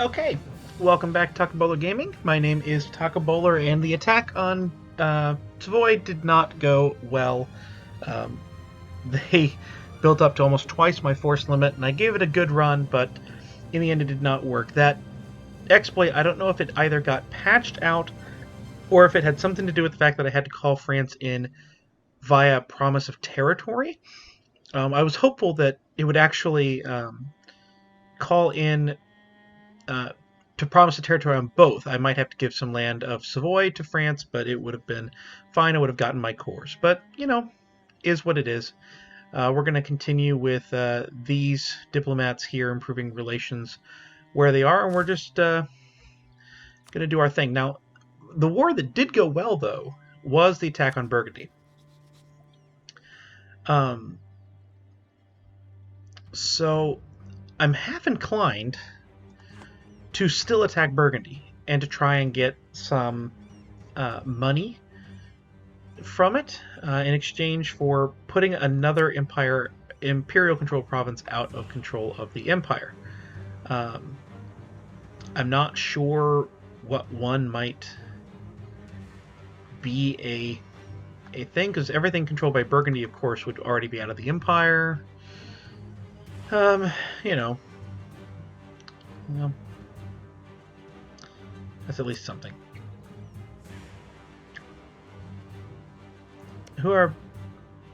Okay, welcome back to Taco Bowler Gaming. My name is Taco Bowler, and the attack on Savoy did not go well. Um, they built up to almost twice my force limit, and I gave it a good run, but in the end it did not work. That exploit, I don't know if it either got patched out or if it had something to do with the fact that I had to call France in via promise of territory. I was hopeful that it would actually call in uh, to promise a territory on both. I might have to give some land of Savoy to France, but it would have been fine. I would have gotten my cores. But, is what it is. We're going to continue with these diplomats here improving relations where they are, and we're just going to do our thing. Now, the war that did go well, though, was the attack on Burgundy. So I'm half inclined to still attack Burgundy and to try and get some money from it in exchange for putting another imperial controlled province out of control of the empire. I'm not sure what one might be a thing, because everything controlled by Burgundy, of course, would already be out of the empire. You know, well, that's at least something. Who are...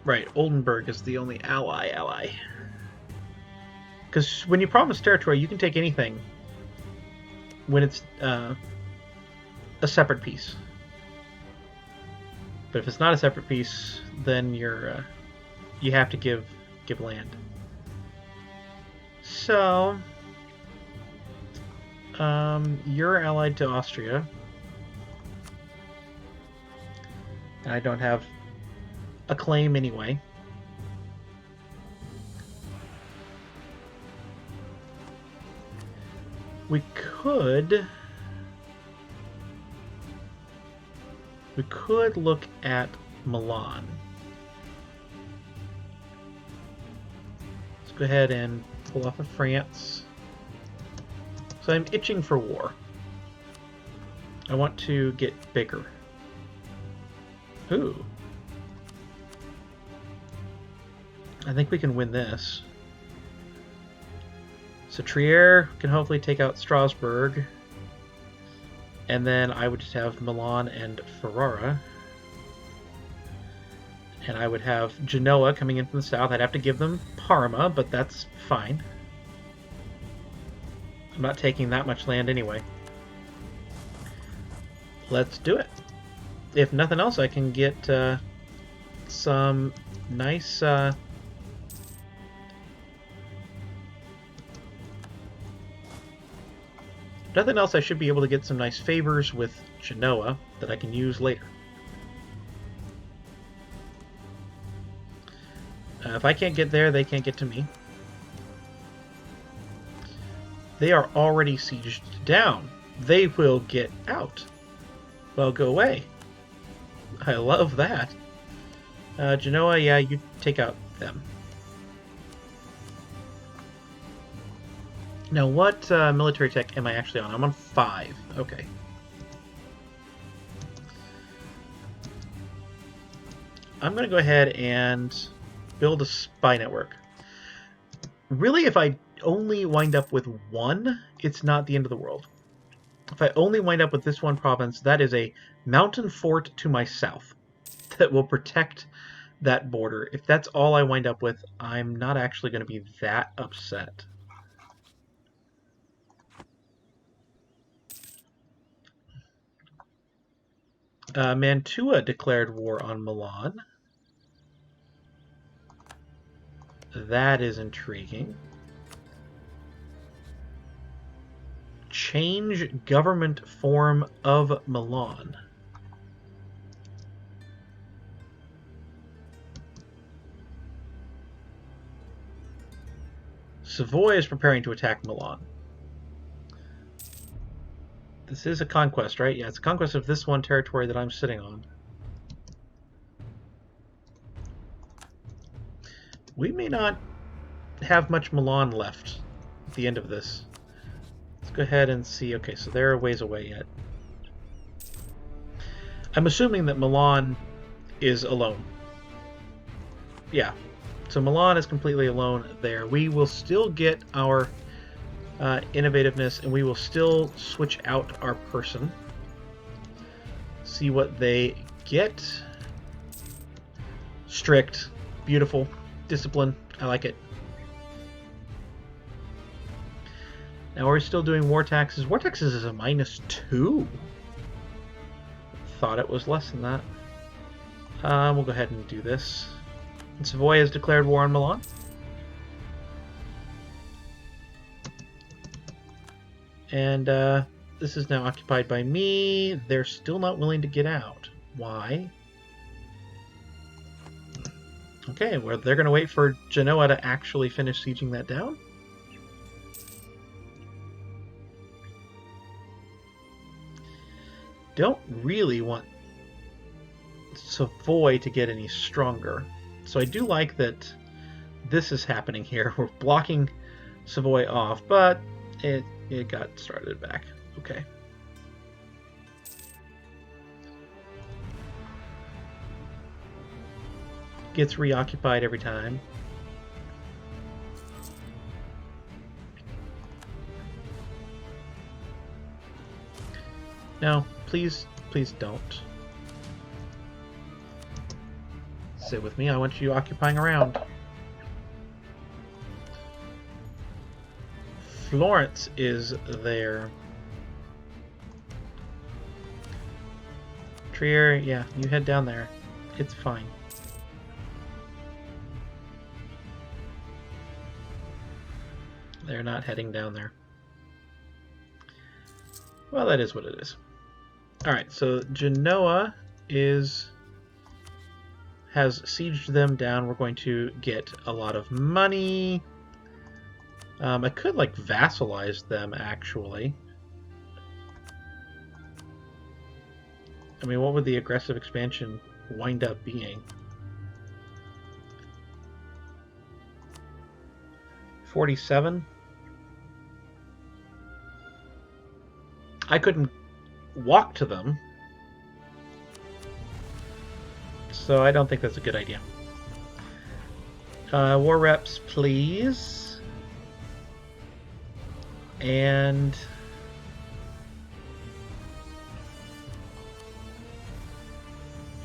Right, Oldenburg is the only ally. Because when you promise territory, you can take anything when it's a separate piece. But if it's not a separate piece, then you have to give land. So, you're allied to Austria. And I don't have a claim anyway. We could look at Milan. Let's go ahead and pull off of France. So I'm itching for war. I want to get bigger. Ooh. I think we can win this. So Trier can hopefully take out Strasbourg. And then I would just have Milan and Ferrara. And I would have Genoa coming in from the south. I'd have to give them Parma, but that's fine. I'm not taking that much land anyway. Let's do it. If nothing else, I can get some nice... Nothing else, I should be able to get some nice favors with Genoa that I can use later. If I can't get there, they can't get to me. They are already sieged down. They will get out. Well, go away. I love that. Genoa, yeah, you take out them. Now, what military tech am I actually on? I'm on 5. Okay. I'm going to go ahead and build a spy network. Really, if I only wind up with 1, it's not the end of the world. If I only wind up with this one province, that is a mountain fort to my south that will protect that border. If that's all I wind up with, I'm not actually going to be that upset. Mantua declared war on Milan. That is intriguing. Change government form of Milan. Savoy is preparing to attack Milan. This is a conquest, right? Yeah, it's a conquest of this one territory that I'm sitting on. We may not have much Milan left at the end of this. Let's go ahead and see. Okay, so they're a ways away yet. I'm assuming that Milan is alone. Yeah. So Milan is completely alone there. We will still get our innovativeness, and we will still switch out our person. See what they get. Strict. Beautiful. Discipline. I like it. Now we're still doing war taxes. War taxes is a -2. Thought it was less than that. We'll go ahead and do this. And Savoy has declared war on Milan. And this is now occupied by me. They're still not willing to get out. Why? Okay, well, they're going to wait for Genoa to actually finish sieging that down. Don't really want Savoy to get any stronger. So I do like that this is happening here. We're blocking Savoy off, but it got started back. Okay. Gets reoccupied every time. No, please don't. Sit with me. I want you occupying around. Florence is there. Trier, yeah, you head down there. It's fine. They're not heading down there. Well, that is what it is. Alright, so Genoa has sieged them down. We're going to get a lot of money. I could, like, vassalize them, actually. I mean, what would the aggressive expansion wind up being? 47? I couldn't walk to them, so I don't think that's a good idea. War reps, please. And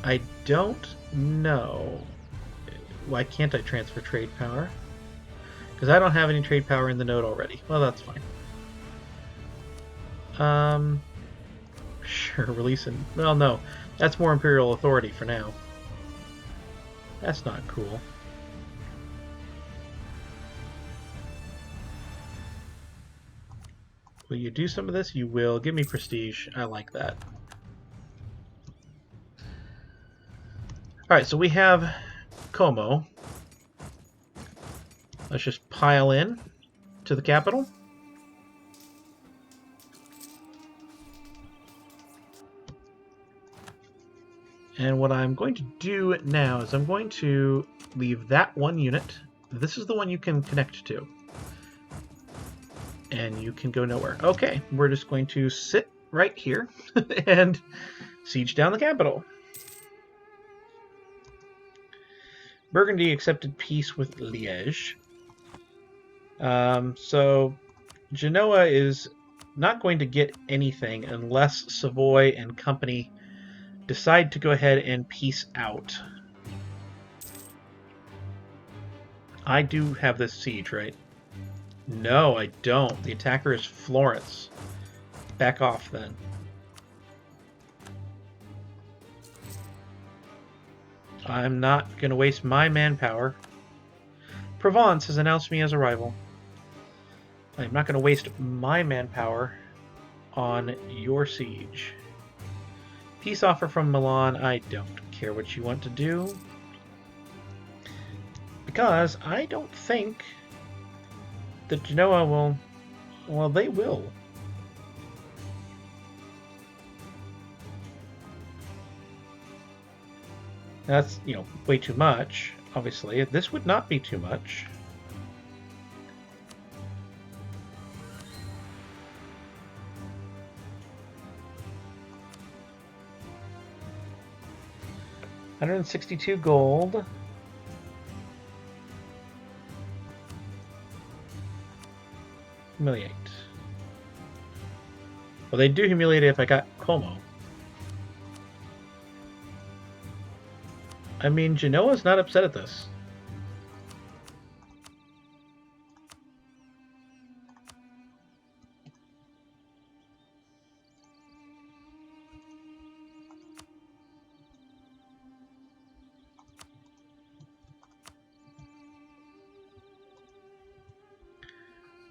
I don't know. Why can't I transfer trade power? Because I don't have any trade power in the node already. Well, that's fine. Sure, releasing. Well, no. That's more Imperial authority for now. That's not cool. Will you do some of this? You will. Give me prestige. I like that. Alright, so we have Como. Let's just pile in to the capital. And what I'm going to do now is I'm going to leave that one unit. This is the one you can connect to. And you can go nowhere. Okay, we're just going to sit right here and siege down the capital. Burgundy accepted peace with Liège. So Genoa is not going to get anything unless Savoy and company decide to go ahead and peace out. I do have this siege, right? No, I don't. The attacker is Florence. Back off, then. I'm not going to waste my manpower. Provence has announced me as a rival. I'm not going to waste my manpower on your siege. Peace offer from Milan. I don't care what you want to do. Because I don't think that Genoa will... Well, they will. That's, you know, way too much, obviously. This would not be too much. 162 gold. Humiliate. Well, they do humiliate it if I got Como. I mean, Genoa's not upset at this.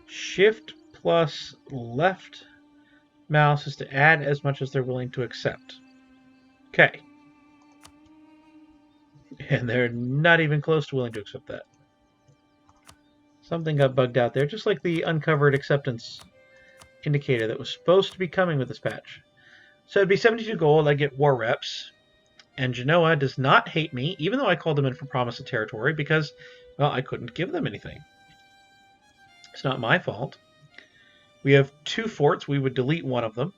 Shift plus left mouse is to add as much as they're willing to accept. Okay. And they're not even close to willing to accept that. Something got bugged out there, just like the uncovered acceptance indicator that was supposed to be coming with this patch. So it'd be 72 gold, I get war reps. And Genoa does not hate me, even though I called them in for promise of territory, because, well, I couldn't give them anything. It's not my fault. We have 2 forts. We would delete one of them.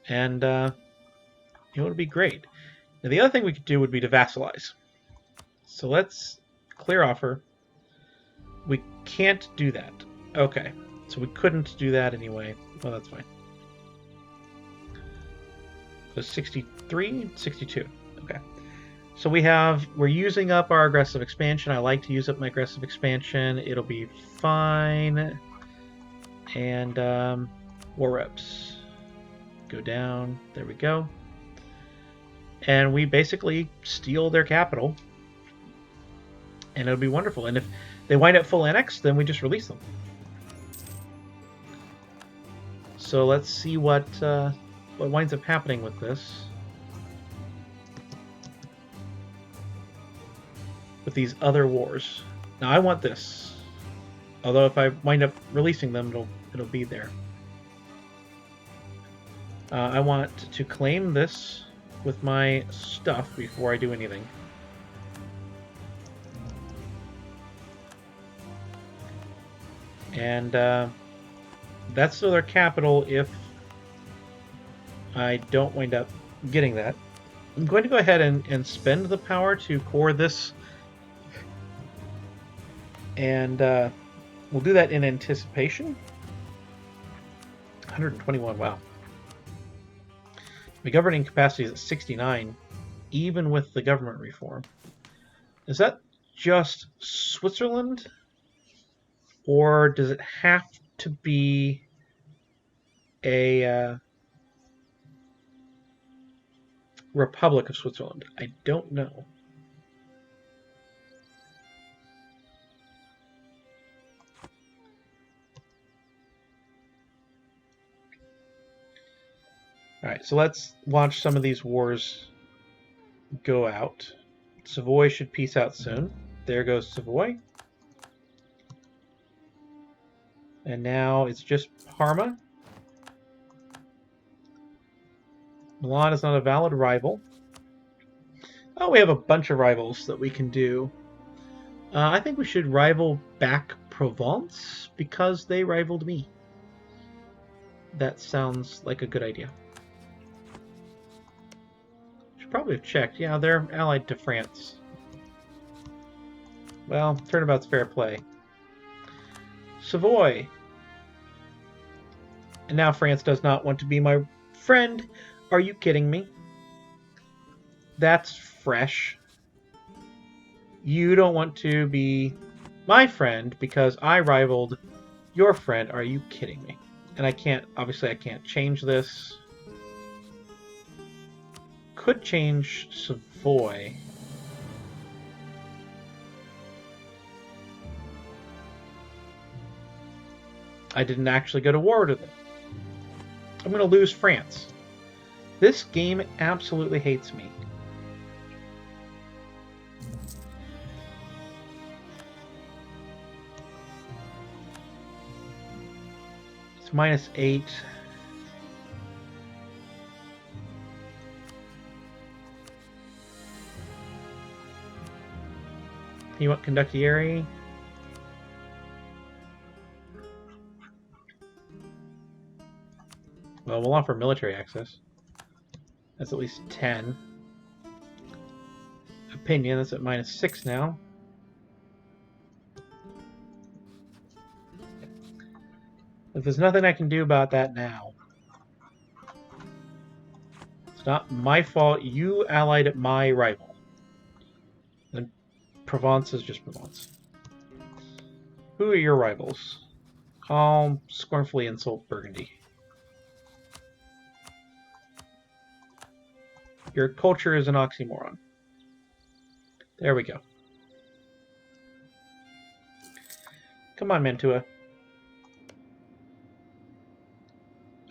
And it would be great. Now, the other thing we could do would be to vassalize. So let's clear offer. We can't do that. Okay. So we couldn't do that anyway. Well, that's fine. So 63, 62. Okay. So we're using up our aggressive expansion. I like to use up my aggressive expansion. It'll be fine. And war reps. Go down. There we go. And we basically steal their capital. And it'll be wonderful. And if they wind up full annex, then we just release them. So let's see what winds up happening with this. With these other wars. Now I want this. Although if I wind up releasing them, it'll be there. I want to claim this with my stuff before I do anything. And that's still their capital if I don't wind up getting that. I'm going to go ahead and spend the power to core this. And we'll do that in anticipation. 121, wow. My governing capacity is at 69, even with the government reform. Is that just Switzerland? Or does it have to be a Republic of Switzerland? I don't know. Alright, so let's watch some of these wars go out. Savoy should peace out soon. There goes Savoy. And now it's just Parma. Milan is not a valid rival. Oh, we have a bunch of rivals that we can do. I think we should rival back Provence because they rivaled me. That sounds like a good idea. Should probably have checked. Yeah, they're allied to France. Well, turnabout's fair play. Savoy. And now France does not want to be my friend. Are you kidding me? That's fresh. You don't want to be my friend because I rivaled your friend. Are you kidding me? And I can't, obviously I can't change this. Could change Savoy. I didn't actually go to war with it. I'm going to lose France. This game absolutely hates me. It's -8. You want Condottieri? Well, we'll offer military access. That's at least 10. opinion. That's at -6 now. If there's nothing I can do about that now, it's not my fault. You allied at my rival. And Provence is just Provence. Who are your rivals? I'll scornfully insult Burgundy. Your culture is an oxymoron. There we go. Come on, Mantua.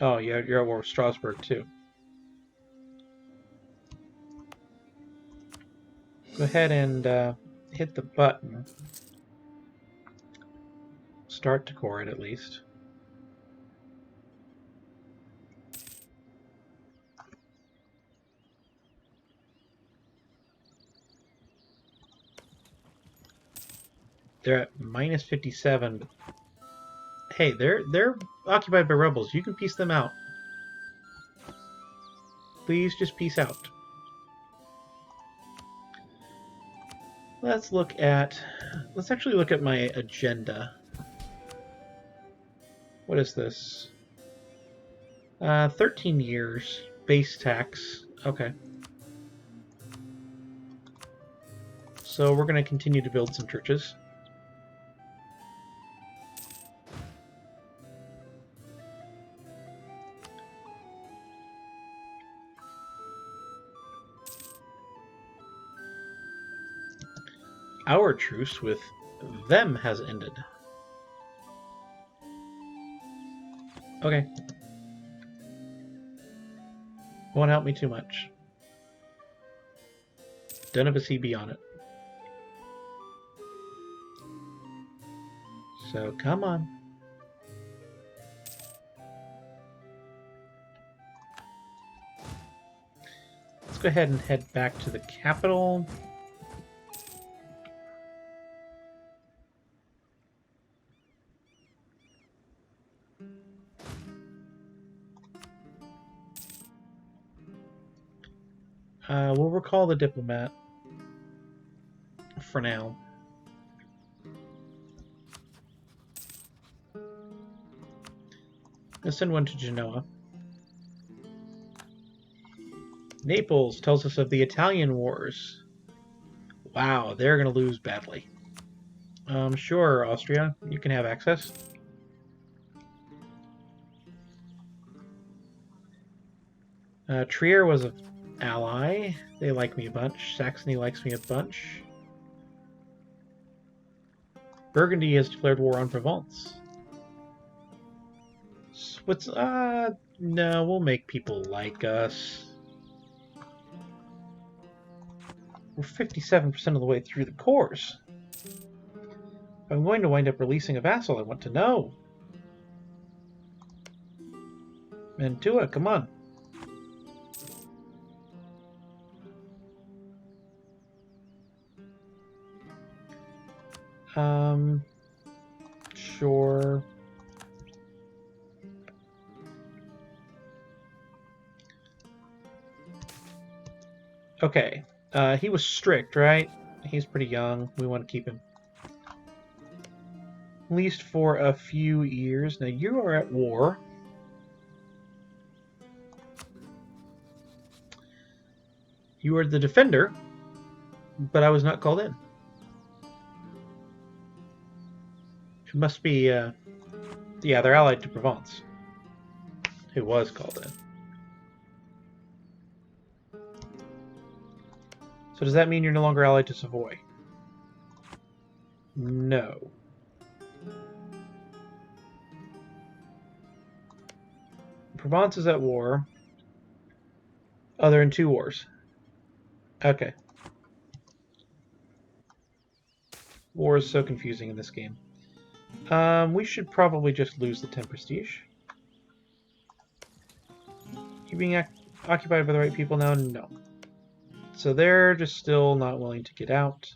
Oh, yeah, you're at war with Strasbourg, too. Go ahead and hit the button. Start to core it, at least. They're at -57, but hey, they're occupied by rebels. You can peace them out. Please just peace out. Let's actually look at my agenda. What is this? 13 years. Base tax. Okay. So we're going to continue to build some churches. Our truce with them has ended. Okay. Won't help me too much. Don't have a CB on it. So come on. Let's go ahead and head back to the capital. We'll recall the diplomat for now. Let's send one to Genoa. Naples tells us of the Italian wars. Wow, they're going to lose badly. Sure, Austria, you can have access. Trier was an ally. They like me a bunch. Saxony likes me a bunch. Burgundy has declared war on Provence. No, we'll make people like us. We're 57% of the way through the course. If I'm going to wind up releasing a vassal, I want to know. Mantua, come on. Sure. Okay. He was strict, right? He's pretty young. We want to keep him. At least for a few years. Now, you are at war. You are the defender, but I was not called in. It must be, yeah, they're allied to Provence. Who was called in. So does that mean you're no longer allied to Savoy? No. Provence is at war. Oh, they're in 2 wars. Okay. War is so confusing in this game. We should probably just lose the 10 prestige. You being occupied by the right people now? No. So they're just still not willing to get out.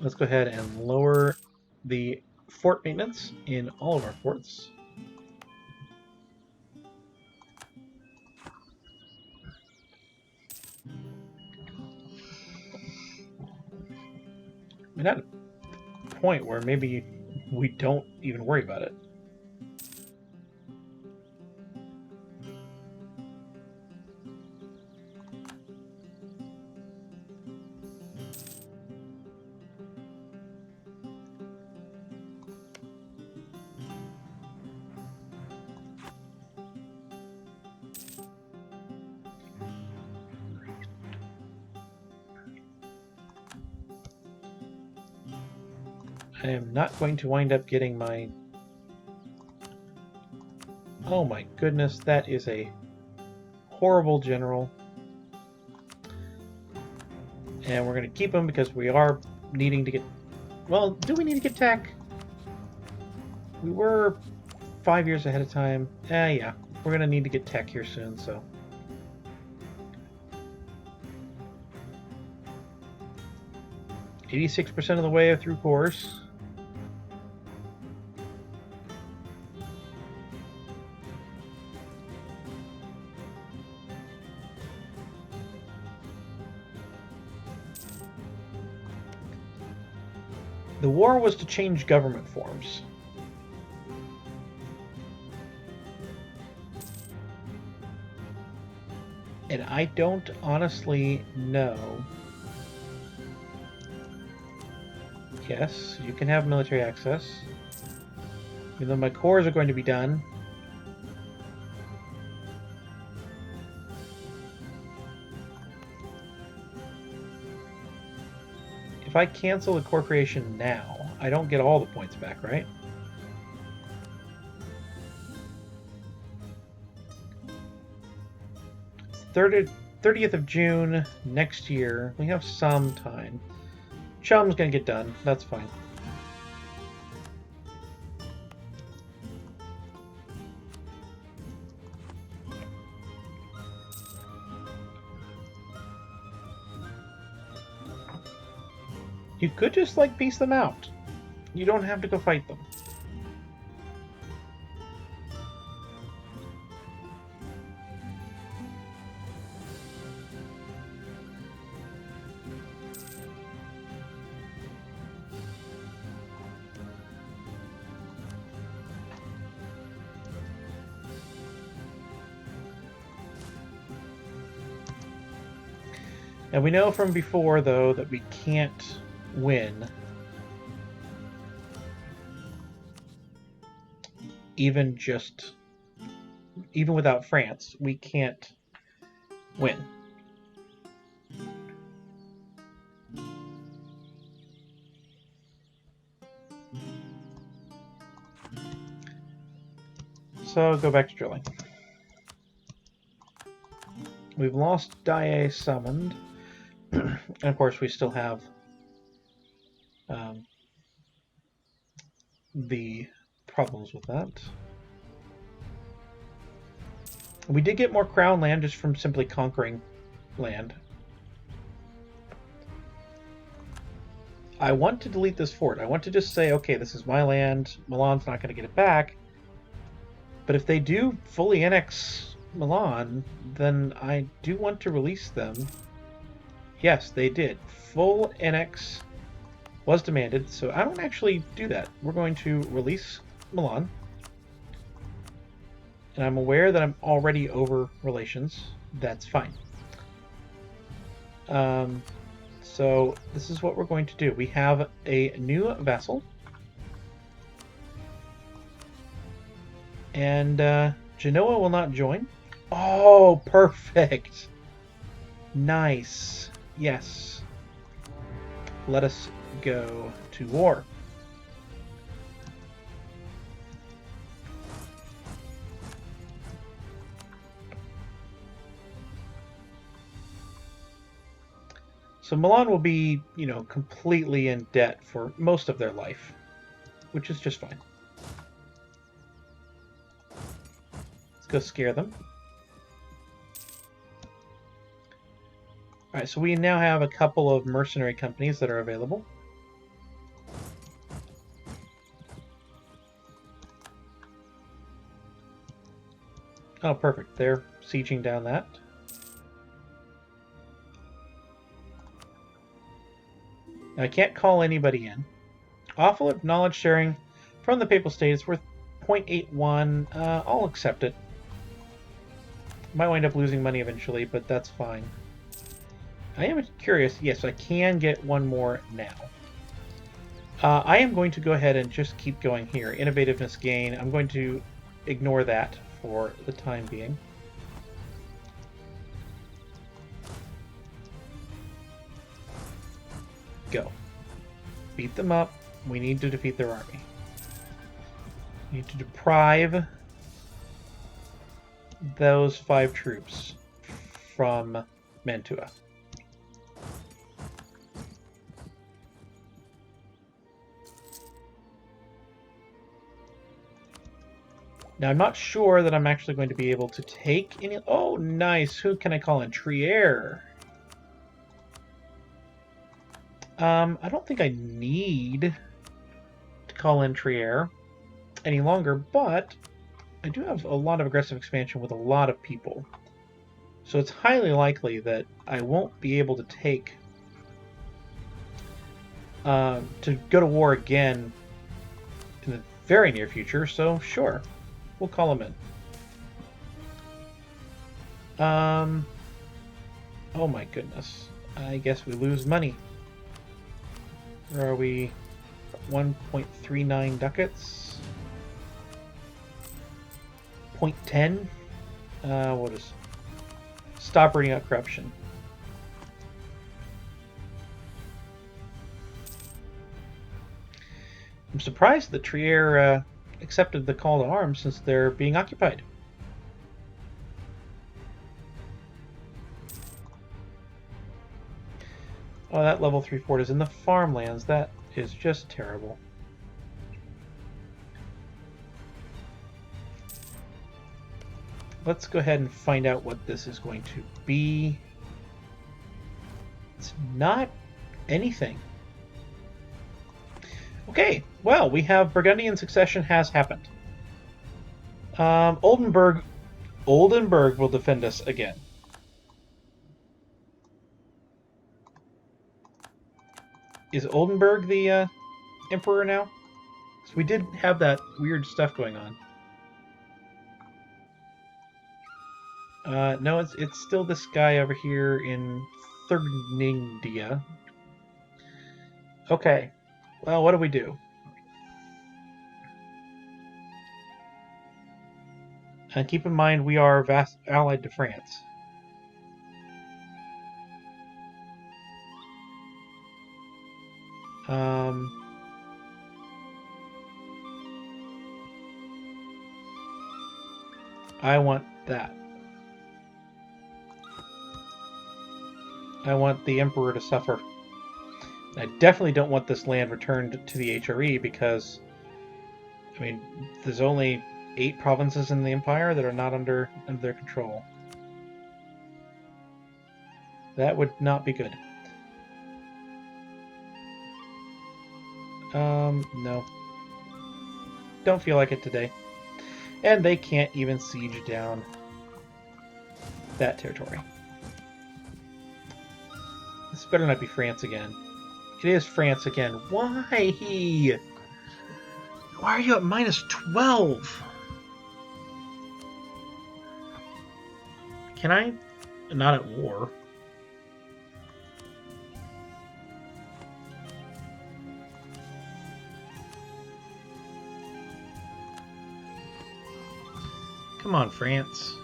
Let's go ahead and lower the fort maintenance in all of our forts. mean, at a point where maybe we don't even worry about it. I am not going to wind up getting my... Oh my goodness, that is a horrible general. And we're going to keep him because we are needing to get... Well, do we need to get tech? We were 5 years ahead of time. Yeah. We're going to need to get tech here soon, so... 86% of the way through course. The war was to change government forms. And I don't honestly know. Yes, you can have military access. Even though my cores are going to be done. If I cancel the core creation now, I don't get all the points back, right? It's 30th of June next year. We have some time. Chum's gonna get done. That's fine. You could just, like, piece them out. You don't have to go fight them. And we know from before, though, that we can't win even without France. We can't win. So go back to drilling. We've lost Die summoned. And of course we still have the problems with that. We did get more crown land just from simply conquering land. I want to delete this fort. I want to just say, okay, this is my land. Milan's not going to get it back. But if they do fully annex Milan, then I do want to release them. Yes, they did. Full annex was demanded, so I don't actually do that. We're going to release Milan. And I'm aware that I'm already over relations. That's fine. So this is what we're going to do. We have a new vassal. And Genoa will not join. Oh, perfect. Nice. Yes. Let us go to war. So Milan will be, completely in debt for most of their life, which is just fine. Let's go scare them. Alright, so we now have a couple of mercenary companies that are available. Oh, perfect. They're sieging down that. Now, I can't call anybody in. Offer of knowledge sharing from the Papal State is worth 0.81. I'll accept it. Might wind up losing money eventually, but that's fine. I am curious. Yes, I can get one more now. I am going to go ahead and just keep going here. Innovativeness gain. I'm going to ignore that for the time being. Go. Beat them up. We need to defeat their army. We need to deprive those 5 troops from Mantua. Now, I'm not sure that I'm actually going to be able to take any... Oh, nice. Who can I call in? Trier. I don't think I need to call in Trier any longer, but I do have a lot of aggressive expansion with a lot of people. So it's highly likely that I won't be able to take... to go to war again in the very near future, so sure. We'll call him in. Oh my goodness. I guess we lose money. Where are we? 1.39 ducats. 0.10. What is... Stop reading out corruption. I'm surprised that Trier accepted the call to arms since they're being occupied. Oh, that level 3 fort is in the farmlands. That is just terrible. Let's go ahead and find out what this is going to be. It's not anything. Okay, well, we have Burgundian succession has happened. Oldenburg will defend us again. Is Oldenburg the emperor now? So we did have that weird stuff going on. No, it's still this guy over here in Thuringia. Okay. Well, what do we do? And keep in mind, we are allied to France. I want that. I want the Emperor to suffer. I definitely don't want this land returned to the HRE because, I mean, there's only 8 provinces in the Empire that are not under their control. That would not be good. No. Don't feel like it today. And they can't even siege down that territory. This better not be France again. It is France again. Why? Why are you at minus 12? Can I? Not at war. Come on, France.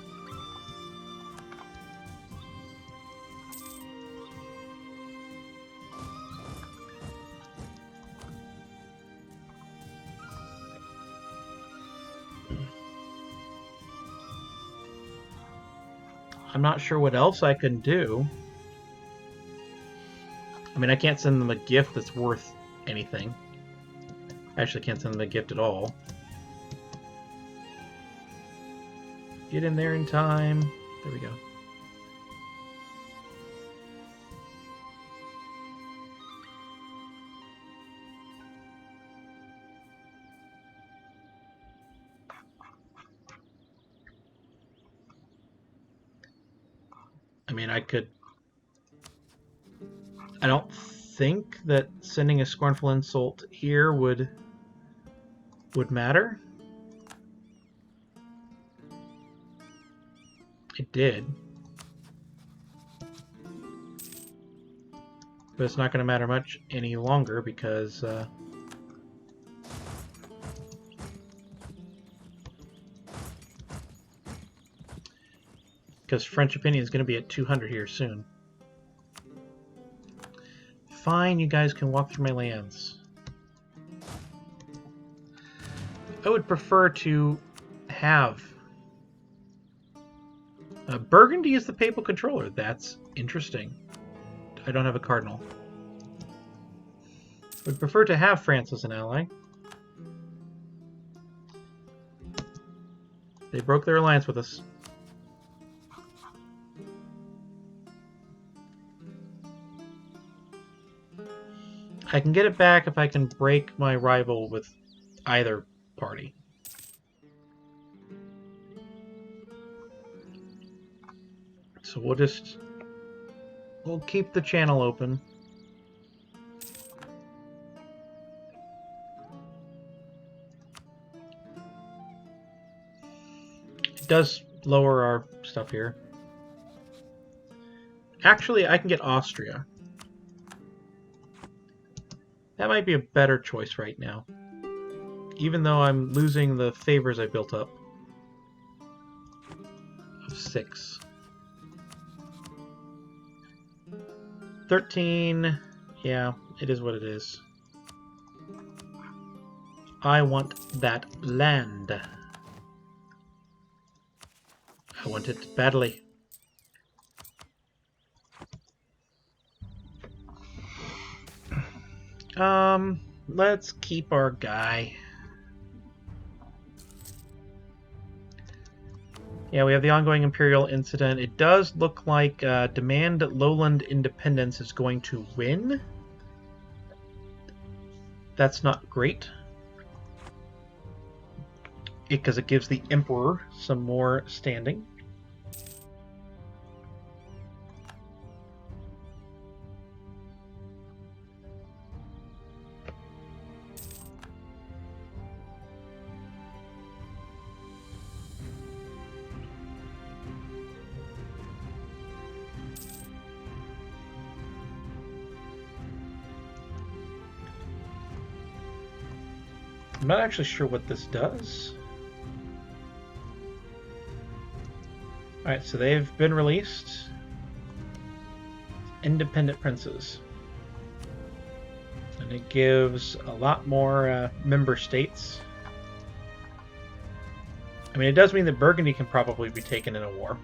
I'm not sure what else I can do. I mean, I can't send them a gift that's worth anything. I actually can't send them a gift at all. Get in there in time. There we go. I mean, I could... I don't think that sending a scornful insult here would matter. It did. But it's not going to matter much any longer because French opinion is going to be at 200 here soon. Fine, you guys can walk through my lands. I would prefer to have Burgundy is the papal controller. That's interesting. I don't have a cardinal. Would prefer to have France as an ally. They broke their alliance with us. I can get it back if I can break my rival with either party. So we'll keep the channel open. It does lower our stuff here. Actually, I can get Austria. That might be a better choice right now. Even though I'm losing the favors I built up. Of 6. 13. Yeah, it is what it is. I want that land. I want it badly. Let's keep our guy. Yeah, we have the ongoing Imperial incident. It does look like Demand Lowland Independence is going to win. That's not great. Because it gives the Emperor some more standing. I'm not actually sure what this does. Alright, so they've been released. Independent princes. And it gives a lot more member states. I mean, it does mean that Burgundy can probably be taken in a war.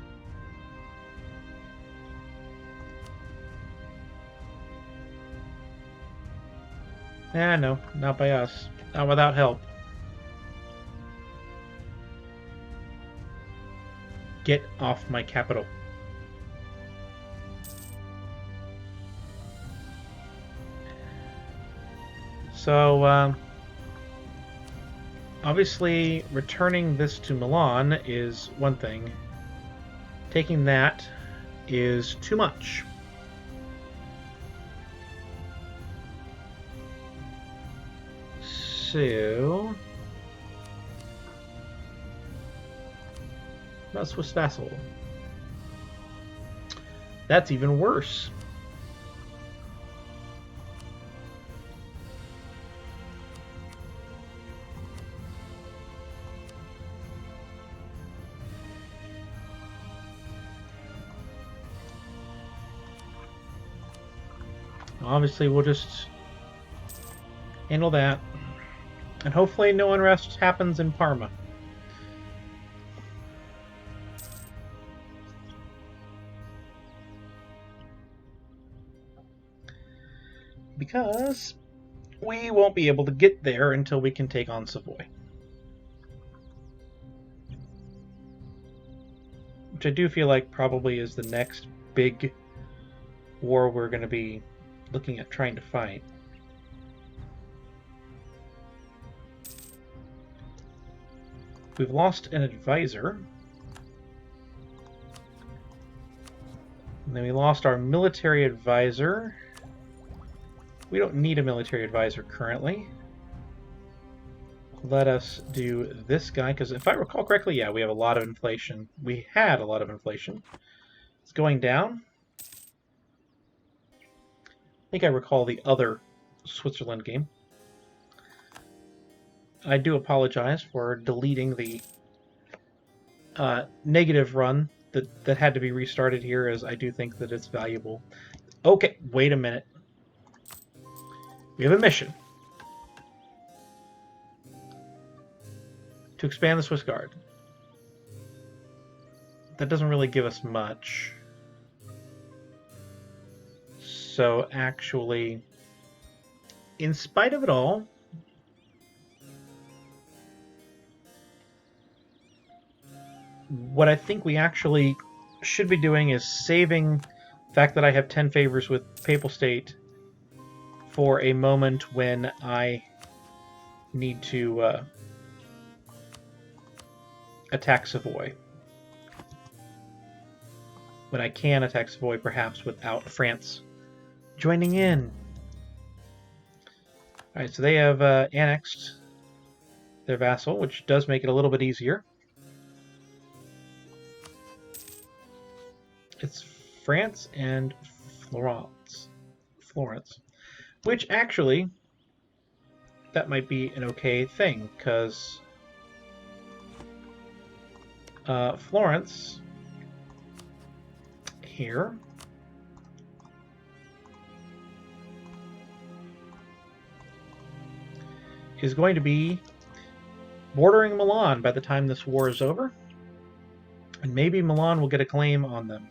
No, not by us. Not without help. Get off my capital. So, obviously, returning this to Milan is one thing. Taking that is too much. So, about Swiss vassal. That's even worse. Obviously, we'll just handle that. And hopefully no unrest happens in Parma. Because we won't be able to get there until we can take on Savoy. Which I do feel like probably is the next big war we're going to be looking at trying to fight. We've lost an advisor. And then we lost our military advisor. We don't need a military advisor currently. Let us do this guy, because if I recall correctly, yeah, we have a lot of inflation. We had a lot of inflation. It's going down. I think I recall the other Switzerland game. I do apologize for deleting the negative run that had to be restarted here, as I do think that it's valuable. Okay, wait a minute. We have a mission to expand the Swiss Guard. That doesn't really give us much. So actually, in spite of it all, what I think we actually should be doing is saving the fact that I have 10 favors with Papal State for a moment when I need to attack Savoy. When I can attack Savoy, perhaps without France joining in. Alright, so they have annexed their vassal, which does make it a little bit easier. It's France and Florence. Which actually, that might be an okay thing, because Florence here is going to be bordering Milan by the time this war is over, and maybe Milan will get a claim on them.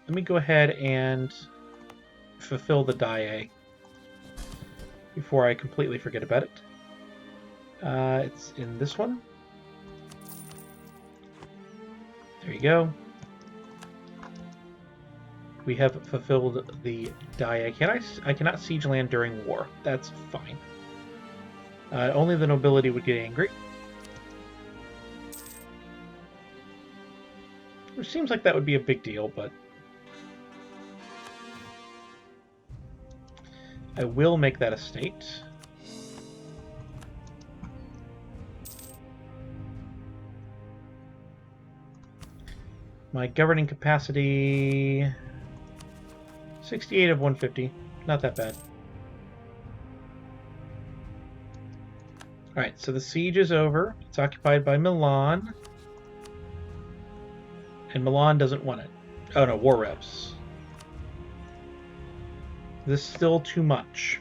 Let me go ahead and fulfill the die before I completely forget about it. It's in this one. There you go. We have fulfilled the die. I cannot siege land during war. That's fine. Only the nobility would get angry. Which seems like that would be a big deal, but I will make that a state. My governing capacity, 68 of 150. Not that bad. Alright, so the siege is over. It's occupied by Milan. And Milan doesn't want it. Oh no, war reps. This is still too much.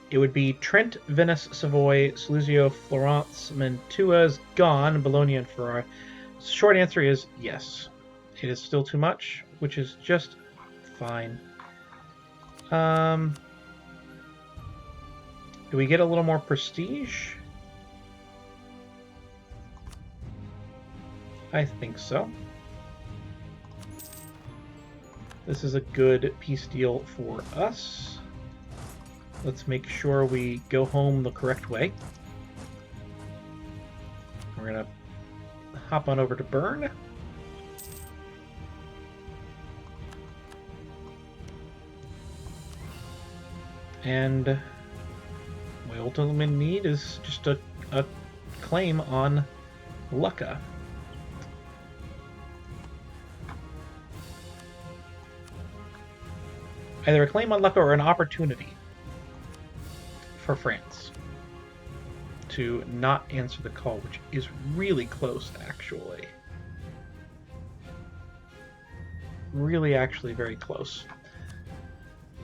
It would be Trent, Venice, Savoy, Saluzio, Florence, Mantua's gone, Bologna, and Ferrara. Short answer is yes. It is still too much, which is just fine. Do we get a little more prestige? I think so. This is a good peace deal for us. Let's make sure we go home the correct way. We're going to hop on over to Bern. And my ultimate need is just a claim on Lucca. Either a claim on Lucca or an opportunity for France to not answer the call, which is really close, actually. Really, actually, very close.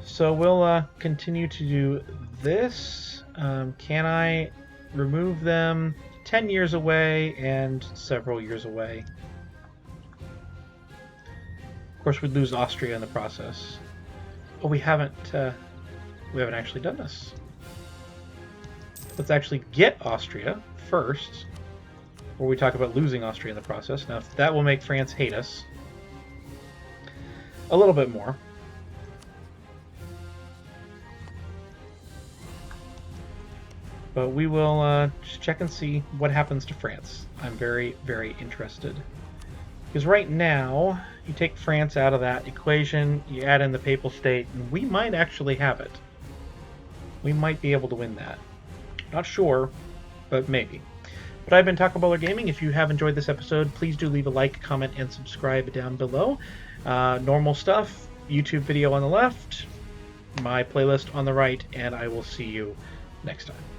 So we'll continue to do this. Can I remove them 10 years away and several years away? Of course, we'd lose Austria in the process. Oh, we haven't actually done this. Let's actually get Austria first, before we talk about losing Austria in the process. Now, that will make France hate us a little bit more. But we will just check and see what happens to France. I'm very, very interested. Because right now, you take France out of that equation, you add in the Papal State, and we might actually have it. We might be able to win that. Not sure, but maybe. But I've been Taco Bowler Gaming. If you have enjoyed this episode, please do leave a like, comment, and subscribe down below. Normal stuff, YouTube video on the left, my playlist on the right, and I will see you next time.